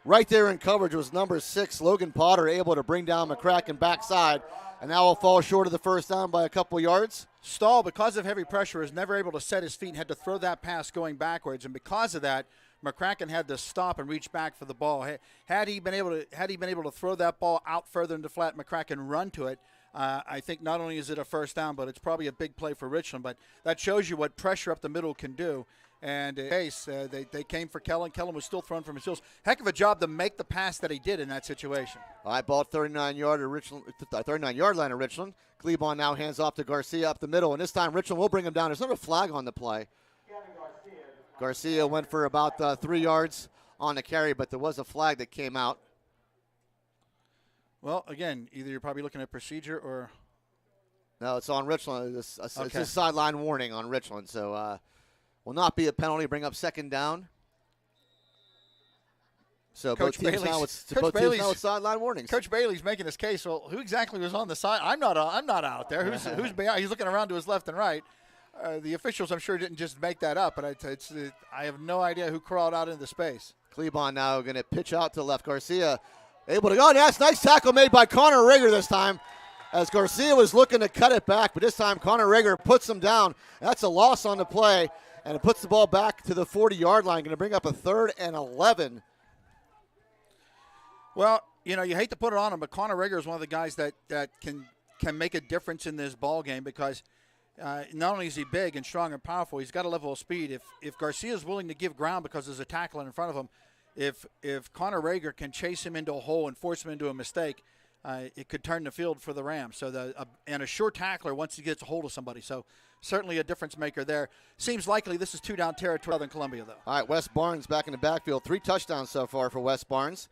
Speaker 1: Right there in coverage was number 6, Logan Potter, able to bring down McCracken backside. And now will fall short of the first down by a couple yards.
Speaker 2: Stahl, because of heavy pressure, was never able to set his feet and had to throw that pass going backwards. And because of that, McCracken had to stop and reach back for the ball. Had he been able to throw that ball out further into flat, McCracken run to it, I think not only is it a first down, but it's probably a big play for Richland. But that shows you what pressure up the middle can do. And in case they came for Kellen. Kellen was still thrown from his heels. Heck of a job to make the pass that he did in that situation.
Speaker 1: All right, ball 39-yard line of Richland. Klebon now hands off to Garcia up the middle, and this time Richland will bring him down. There's not a flag on the play. Garcia went for about 3 yards on the carry, but there was a flag that came out.
Speaker 2: Well, again, either you're probably looking at procedure or...
Speaker 1: No, it's on Richland. It's
Speaker 2: Okay.
Speaker 1: a sideline warning on Richland, so will not be a penalty. Bring up second down. So
Speaker 2: Coach
Speaker 1: both teams now with sideline warnings.
Speaker 2: Coach Bailey's making his case. Well, who exactly was on the side? I'm not out there. Who's behind? He's looking around to his left and right. The officials, I'm sure, didn't just make that up, but I have no idea who crawled out into space.
Speaker 1: Klebon now going to pitch out to the left. Garcia able to go. And that's nice tackle made by Connor Rager this time, as Garcia was looking to cut it back, but this time Connor Rager puts him down. That's a loss on the play, and it puts the ball back to the 40-yard line. Going to bring up a 3rd and 11.
Speaker 2: Well, you hate to put it on him, but Connor Rager is one of the guys that can make a difference in this ball game because not only is he big and strong and powerful, he's got a level of speed. If Garcia is willing to give ground because there's a tackler in front of him, if Connor Rager can chase him into a hole and force him into a mistake, it could turn the field for the Rams. So and a sure tackler once he gets a hold of somebody. So certainly a difference maker there. Seems likely this is 2-down territory Southern Columbia, though.
Speaker 1: All right, Wes Barnes back in the backfield. 3 touchdowns so far for Wes Barnes.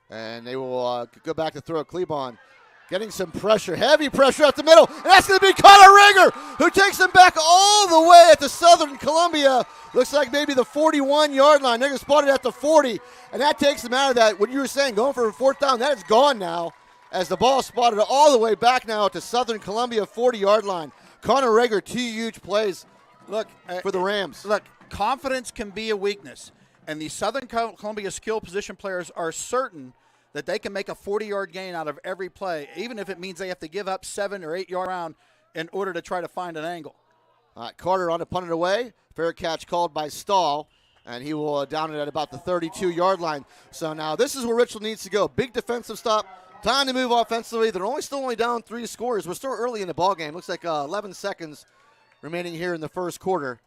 Speaker 1: And they will go back to throw. Klebon getting some pressure, heavy pressure up the middle. And that's going to be Connor Rager, who takes them back all the way at the Southern Columbia. Looks like maybe the 41-yard line. They're going to spot it at the 40. And that takes them out of that. What you were saying, going for a 4th down, that is gone now, as the ball spotted all the way back now at the Southern Columbia 40-yard line. Connor Rager, 2 huge plays for the Rams.
Speaker 2: Look, confidence can be a weakness. And the Southern Columbia skill position players are certain that they can make a 40-yard gain out of every play, even if it means they have to give up 7 or 8 yard round in order to try to find an angle.
Speaker 1: All right, Carter on to punt it away. Fair catch called by Stahl, and he will down it at about the 32-yard line. So now this is where Richland needs to go. Big defensive stop. Time to move offensively. They're still only down 3 scores. We're still early in the ballgame. Looks like 11 seconds remaining here in the first quarter.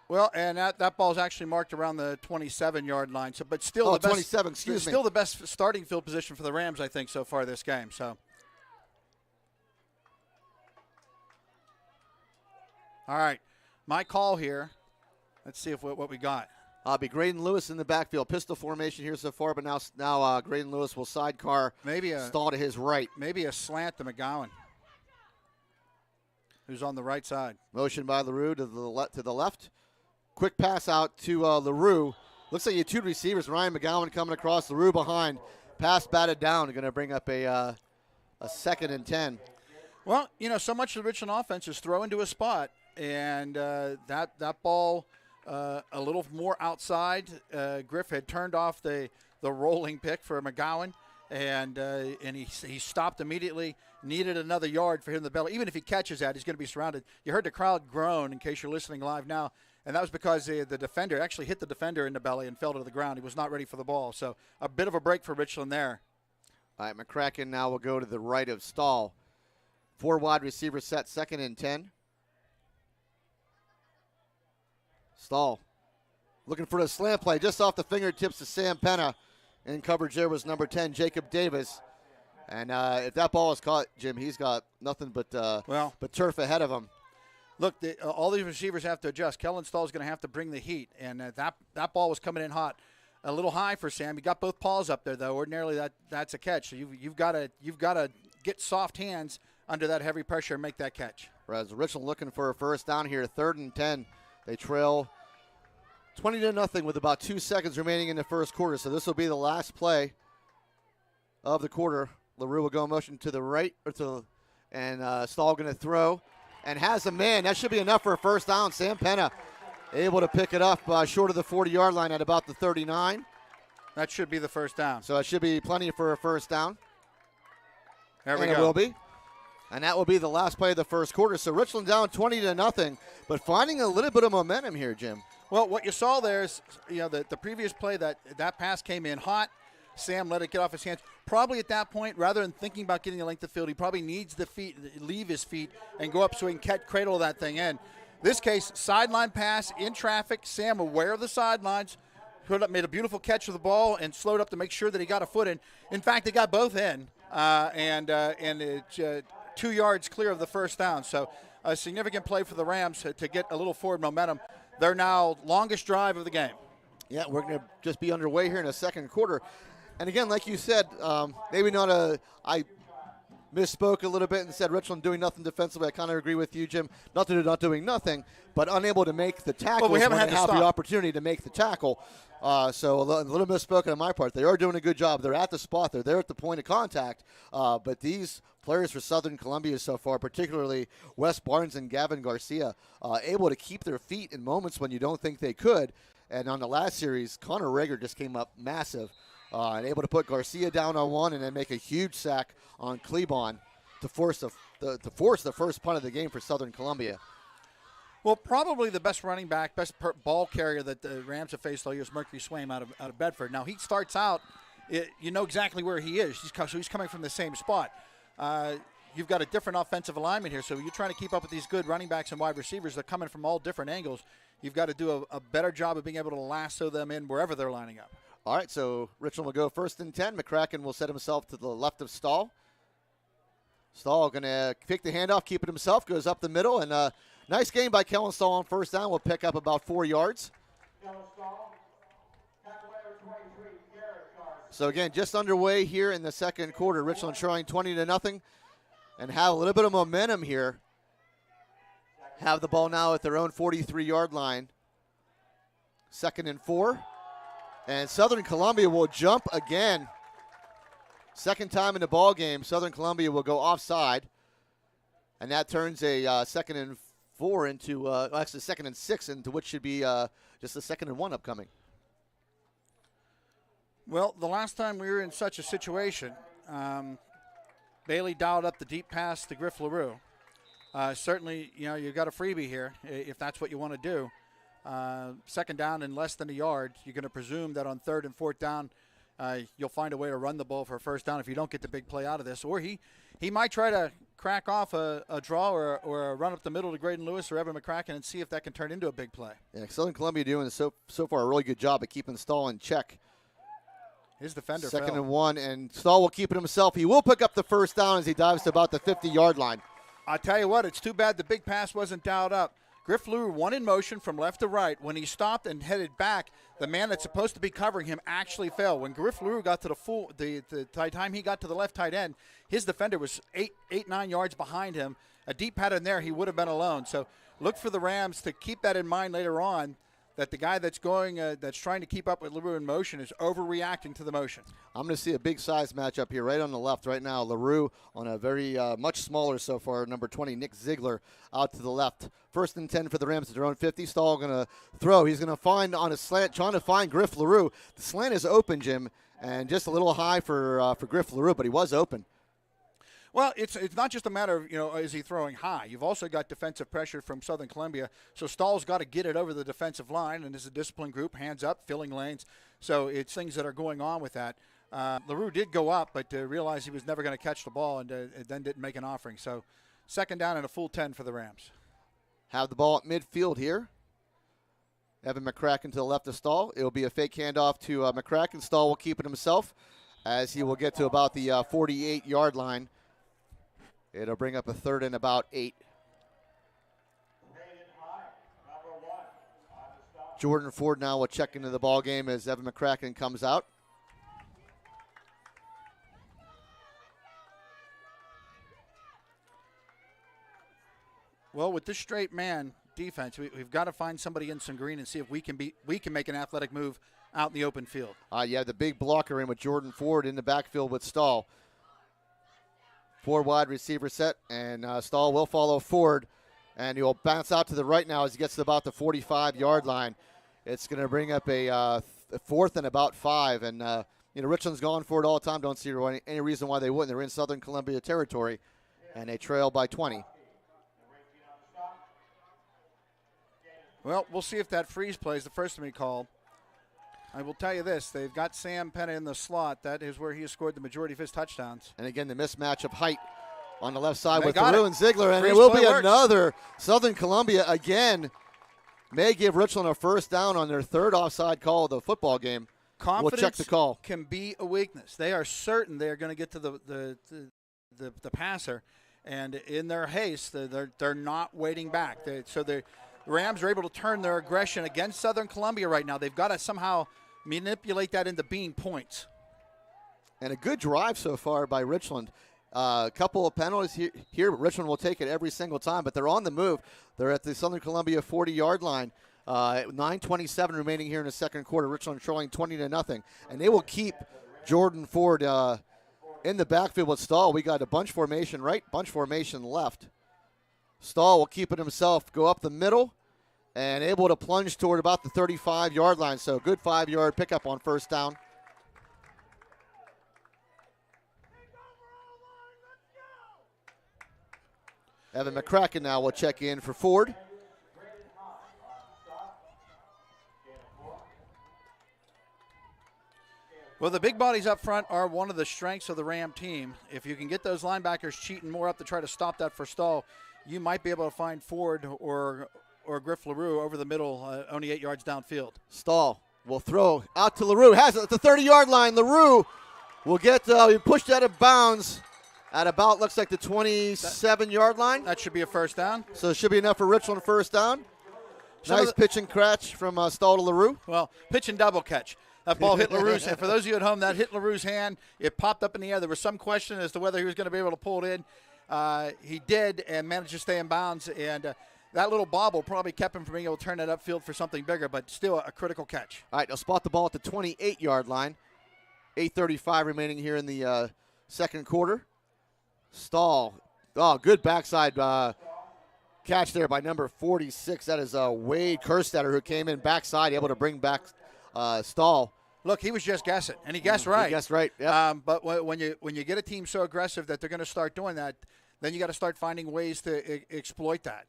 Speaker 2: Well, and that ball is actually marked around the 27-yard line. So, but still, the best,
Speaker 1: 27. Excuse me.
Speaker 2: Still the best starting field position for the Rams, I think, so far this game. So, all right, my call here. Let's see what we got.
Speaker 1: Be Graydon Lewis in the backfield. Pistol formation here so far, but now Graydon Lewis will sidecar. Stall to his right.
Speaker 2: Maybe a slant to McGowan, who's on the right side.
Speaker 1: Motion by LaRue to the left. Quick pass out to LaRue. Looks like you had 2 receivers. Ryan McGowan coming across, LaRue behind. Pass batted down. Going to bring up a 2nd and 10.
Speaker 2: Well, so much of the Richland offense is throw into a spot, and that ball a little more outside. Griff had turned off the rolling pick for McGowan, and he stopped immediately. Needed another yard for him in the belly. Even if he catches that, he's going to be surrounded. You heard the crowd groan, in case you're listening live now, and that was because the defender actually hit the defender in the belly and fell to the ground. He was not ready for the ball. So a bit of a break for Richland there.
Speaker 1: All right, McCracken now will go to the right of Stahl. 4 wide receiver set, 2nd and 10. Stahl looking for a slant play just off the fingertips of Sam Penna. In coverage there was number 10, Jacob Davis. And if that ball is caught, Jim, he's got nothing but turf ahead of him.
Speaker 2: Look, all these receivers have to adjust. Kellen Stahl is going to have to bring the heat, and that ball was coming in hot, a little high for Sam. You got both paws up there, though. Ordinarily, that's a catch. So you've got to get soft hands under that heavy pressure and make that catch.
Speaker 1: Whereas Richland looking for a first down here, 3rd and 10. They trail 20-0 with about 2 seconds remaining in the first quarter. So this will be the last play of the quarter. LaRue will go motion to the right, and Stahl going to throw, and has a man. That should be enough for a first down. Sam Penna able to pick it up short of the 40-yard line at about the 39.
Speaker 2: That should be the first down.
Speaker 1: So it should be plenty for a first down.
Speaker 2: There we
Speaker 1: and
Speaker 2: go.
Speaker 1: It will be. And that will be the last play of the first quarter. So Richland down 20-0, but finding a little bit of momentum here, Jim.
Speaker 2: Well, what you saw there is, the previous play, that pass came in hot. Sam let it get off his hands. Probably at that point, rather than thinking about getting the length of field, he probably needs the feet, leave his feet, and go up so he can cradle that thing in. This case, sideline pass in traffic. Sam, aware of the sidelines, made a beautiful catch of the ball and slowed up to make sure that he got a foot in. In fact, they got both in, and it's 2 yards clear of the first down. So a significant play for the Rams to get a little forward momentum. They're now longest drive of the game.
Speaker 1: Yeah, we're going to just be underway here in the second quarter. And again, like you said, maybe not I misspoke a little bit and said Richland doing nothing defensively. I kind of agree with you, Jim. Not doing nothing, but unable to make the tackle.
Speaker 2: Well, we haven't had to
Speaker 1: have
Speaker 2: stop.
Speaker 1: the opportunity to make the tackle. So a little misspoken on my part. They are doing a good job. They're at the spot. They're there at the point of contact. But these players for Southern Columbia so far, particularly Wes Barnes and Gavin Garcia, able to keep their feet in moments when you don't think they could. And on the last series, Connor Rager just came up massive and able to put Garcia down on one and then make a huge sack on Klebon to force the first punt of the game for Southern Columbia.
Speaker 2: Well, probably the best running back, best ball carrier that the Rams have faced all year is Mercury Swaim out of Bedford. Now, he starts out, you know exactly where he is. He's coming from the same spot. You've got a different offensive alignment here, so you're trying to keep up with these good running backs and wide receivers. They're coming from all different angles. You've got to do a better job of being able to lasso them in wherever they're lining up.
Speaker 1: All right, so Richland will go 1st and 10. McCracken will set himself to the left of Stahl. Stahl going to pick the handoff, keep it himself, goes up the middle, and nice game by Kellen Stahl on first down. We'll pick up about 4 yards. So again, just underway here in the second quarter. Richland trying 20-0 and have a little bit of momentum here. Have the ball now at their own 43-yard line. 2nd and 4. And Southern Columbia will jump again. Second time in the ball game, Southern Columbia will go offside. And that turns a 2nd and 4 into, actually 2nd and 6 into which should be just a 2nd and 1 upcoming.
Speaker 2: Well, the last time we were in such a situation, Bailey dialed up the deep pass to Griff LaRue. Certainly, you've got a freebie here if that's what you want to do. Second down in less than a yard, you're going to presume that on 3rd and 4th down, you'll find a way to run the ball for a first down if you don't get the big play out of this. Or he might try to crack off a draw or a run up the middle to Graydon Lewis or Evan McCracken and see if that can turn into a big play.
Speaker 1: Yeah, Southern Columbia doing so far a really good job at keeping Stahl in check.
Speaker 2: His defender
Speaker 1: 2nd
Speaker 2: fell.
Speaker 1: and 1, and Stahl will keep it himself. He will pick up the first down as he dives to about the 50-yard line.
Speaker 2: I tell you what, it's too bad the big pass wasn't dialed up. Griff LaRue won in motion from left to right. When he stopped and headed back, the man that's supposed to be covering him actually fell. When Griff LaRue got to the time he got to the left tight end, his defender was 9 yards behind him. A deep pattern there, he would have been alone. So look for the Rams to keep that in mind later on, that the guy that's trying to keep up with LaRue in motion is overreacting to the motion.
Speaker 1: I'm going to see a big size matchup here right on the left right now. LaRue on a very much smaller so far, number 20, Nick Ziegler, out to the left. 1st and 10 for the Rams at their own 50. Stahl going to throw. He's going to find on a slant, trying to find Griff LaRue. The slant is open, Jim, and just a little high for Griff LaRue, but he was open.
Speaker 2: Well, it's not just a matter of, is he throwing high? You've also got defensive pressure from Southern Columbia. So Stahl's got to get it over the defensive line, and as a disciplined group, hands up, filling lanes. So it's things that are going on with that. LaRue did go up, but realized he was never going to catch the ball and then didn't make an offering. So 2nd down and a full 10 for the Rams.
Speaker 1: Have the ball at midfield here. Evan McCracken to the left of Stahl. It will be a fake handoff to McCracken. Stahl will keep it himself as he will get to about the 48-yard line. It'll bring up a 3rd and about 8. Jordan Ford now will check into the ball game as Evan McCracken comes out.
Speaker 2: Well, with this straight man defense, we've got to find somebody in some green and see if we can make an athletic move out in the open field.
Speaker 1: Yeah, the big blocker in with Jordan Ford in the backfield with Stahl. 4 wide receiver set, and Stahl will follow Ford, and he'll bounce out to the right now as he gets to about the 45-yard line. It's going to bring up a 4th and about 5. And, Richland's gone for it all the time. Don't see any reason why they wouldn't. They're in Southern Columbia territory, and they trail by 20.
Speaker 2: Well, we'll see if that freeze play is the first to be called. I will tell you this. They've got Sam Penna in the slot. That is where he has scored the majority of his touchdowns.
Speaker 1: And, again, the mismatch of height on the left side
Speaker 2: They
Speaker 1: with
Speaker 2: got
Speaker 1: LaRue
Speaker 2: it.
Speaker 1: and Ziegler. And
Speaker 2: Freeze
Speaker 1: it will
Speaker 2: play
Speaker 1: be
Speaker 2: works.
Speaker 1: another. Southern Columbia, again, may give Richland a first down on their third offside call of the football game.
Speaker 2: Confidence
Speaker 1: We'll check the call.
Speaker 2: can be a weakness. They are certain they're going to get to the passer, and in their haste, they're not waiting back. So the Rams are able to turn their aggression against Southern Columbia right now. They've got to somehow manipulate that into being points.
Speaker 1: And a good drive so far by Richland. A couple of penalties here. Richland will take it every single time, but they're on the move. They're at the Southern Columbia 40-yard line. 9:27 remaining here in the second quarter. Richland trailing 20-0, and they will keep Jordan Ford in the backfield with Stahl. We got a bunch formation right, bunch formation left. Stahl will keep it himself, go up the middle, and able to plunge toward about the 35-yard line. So good 5-yard pickup on first down. Evan McCracken now will check in for Ford.
Speaker 2: Well, the big bodies up front are one of the strengths of the Ram team. If you can get those linebackers cheating more up to try to stop that for Stahl, you might be able to find Ford or Griff LaRue over the middle, only 8 yards downfield.
Speaker 1: Stahl will throw out to LaRue. Has it at the 30-yard line. LaRue will get pushed out of bounds at about, looks like the 27-yard line.
Speaker 2: That should be a first down.
Speaker 1: So it should be enough for Richland first down. Nice pitch and catch from Stahl to LaRue.
Speaker 2: Well, pitch and double catch. That ball hit LaRue's hand. For those of you at home, that hit LaRue's hand. It popped up in the air. There was some question as to whether he was going to be able to pull it in. He did and managed to stay in bounds. And that little bobble probably kept him from being able to turn that upfield for something bigger, but still a critical catch.
Speaker 1: All right, they'll spot the ball at the 28-yard line. 8:35 remaining here in the second quarter. Stahl. Oh, good backside catch there by number 46. That is Wade Kerstetter, who came in backside, able to bring back Stahl.
Speaker 2: Look, he was just guessing, and he guessed right.
Speaker 1: He guessed right, yeah.
Speaker 2: But when you get a team so aggressive that they're going to start doing that, then you got to start finding ways to exploit that.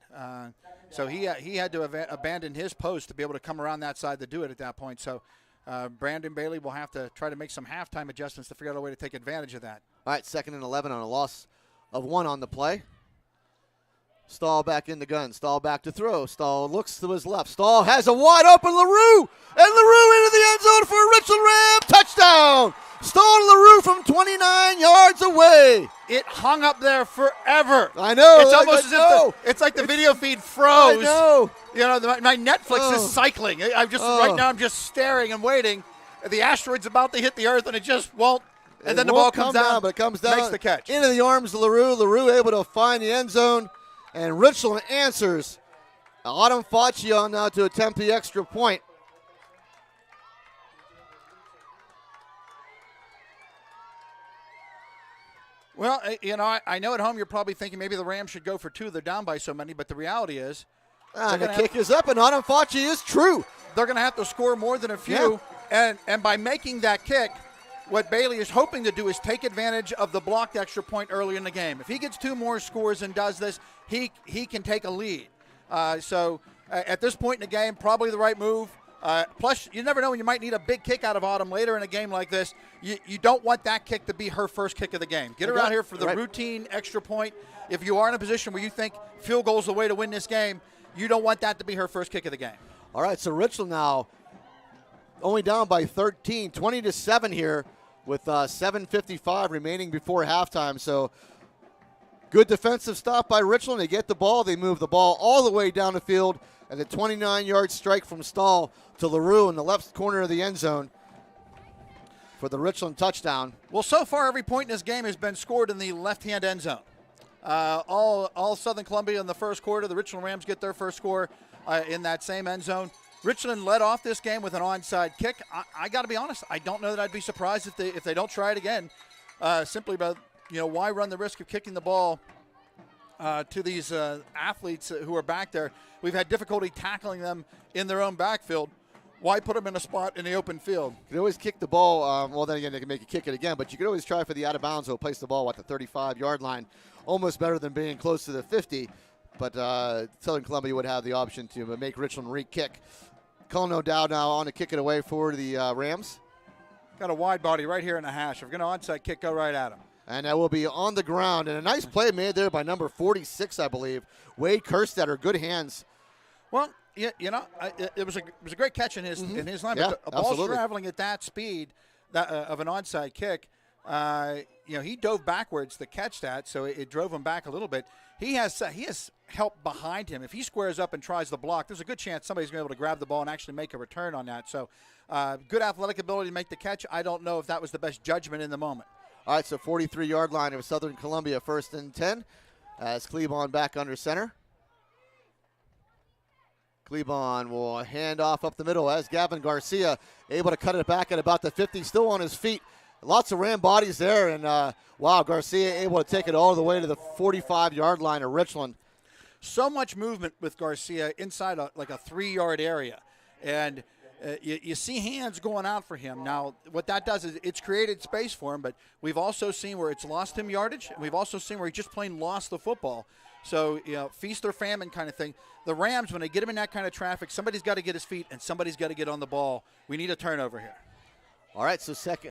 Speaker 2: So he had to abandon his post to be able to come around that side to do it at that point. So Brandon Bailey will have to try to make some halftime adjustments to figure out a way to take advantage of that.
Speaker 1: All right, 2nd and 11 on a loss of 1 on the play. Stahl back in the gun. Stahl back to throw. Stahl looks to his left. Stahl has a wide open LaRue. And LaRue into the end zone for a Richland Ram. Touchdown. Stahl to LaRue from 29 yards away.
Speaker 2: It hung up there forever.
Speaker 1: I know.
Speaker 2: It's almost as if it's like the video feed froze.
Speaker 1: I know.
Speaker 2: You know, my Netflix is cycling. Right now I'm just staring and waiting. The asteroid's about to hit the earth and it just won't. And then the ball comes down,
Speaker 1: but it comes down.
Speaker 2: Makes the catch.
Speaker 1: Into the arms of LaRue. LaRue able to find the end zone. And Richland answers. Autumn Faccio now to attempt the extra point.
Speaker 2: Well, you know, I know at home you're probably thinking maybe the Rams should go for 2. They're down by so many, but the reality is
Speaker 1: the kick is up, and Autumn Faccio is true.
Speaker 2: They're going to have to score more than a few. Yeah. And by making that kick, what Bailey is hoping to do is take advantage of the blocked extra point early in the game. If he gets 2 more scores and does this, he can take a lead. So at this point in the game, probably the right move. Plus, you never know when you might need a big kick out of Autumn later in a game like this. You don't want that kick to be her first kick of the game. Get her out here for the routine extra point. If you are in a position where you think field goal is the way to win this game, you don't want that to be her first kick of the game.
Speaker 1: All right, so Richland now only down by 13, 20-7 here with 7:55 remaining before halftime. So good defensive stop by Richland. They get the ball. They move the ball all the way down the field. And the 29-yard strike from Stahl to LaRue in the left corner of the end zone for the Richland touchdown.
Speaker 2: Well, so far every point in this game has been scored in the left-hand end zone. All Southern Columbia in the first quarter. The Richland Rams get their first score in that same end zone. Richland led off this game with an onside kick. I got to be honest, I don't know that I'd be surprised if they don't try it again. Simply about, why run the risk of kicking the ball to these athletes who are back there. We've had difficulty tackling them in their own backfield. Why put him in a spot in the open field?
Speaker 1: You can always kick the ball. Well, then again, they can make you kick it again. But you can always try for the out of bounds or place the ball at the 35-yard line. Almost better than being close to the 50. But Southern Columbia would have the option to make Richland re-kick. Cullen O'Dowd now on to kick it away for the Rams.
Speaker 2: Got a wide body right here in the hash. If we're going to onside kick, go right at him.
Speaker 1: And that will be on the ground. And a nice play made there by number 46, I believe. Wade Kerstetter, good hands.
Speaker 2: Well, it was a great catch in his line.
Speaker 1: Yeah,
Speaker 2: but a ball
Speaker 1: absolutely.
Speaker 2: traveling at that speed of an onside kick, he dove backwards to catch that, so it drove him back a little bit. He has help behind him. If he squares up and tries the block, there's a good chance somebody's going to be able to grab the ball and actually make a return on that. So good athletic ability to make the catch. I don't know if that was the best judgment in the moment.
Speaker 1: All right, so 43-yard line of Southern Columbia, 1st and 10. As Klebon back under center. Klebon will hand off up the middle as Gavin Garcia able to cut it back at about the 50, still on his feet. Lots of Ram bodies there, and wow, Garcia able to take it all the way to the 45-yard line of Richland.
Speaker 2: So much movement with Garcia inside like a 3-yard area, and you see hands going out for him. Now, what that does is it's created space for him, but we've also seen where it's lost him yardage, and we've also seen where he just plain lost the football. So, feast or famine kind of thing. The Rams, when they get him in that kind of traffic, somebody's got to get his feet and somebody's got to get on the ball. We need a turnover here.
Speaker 1: All right, so second.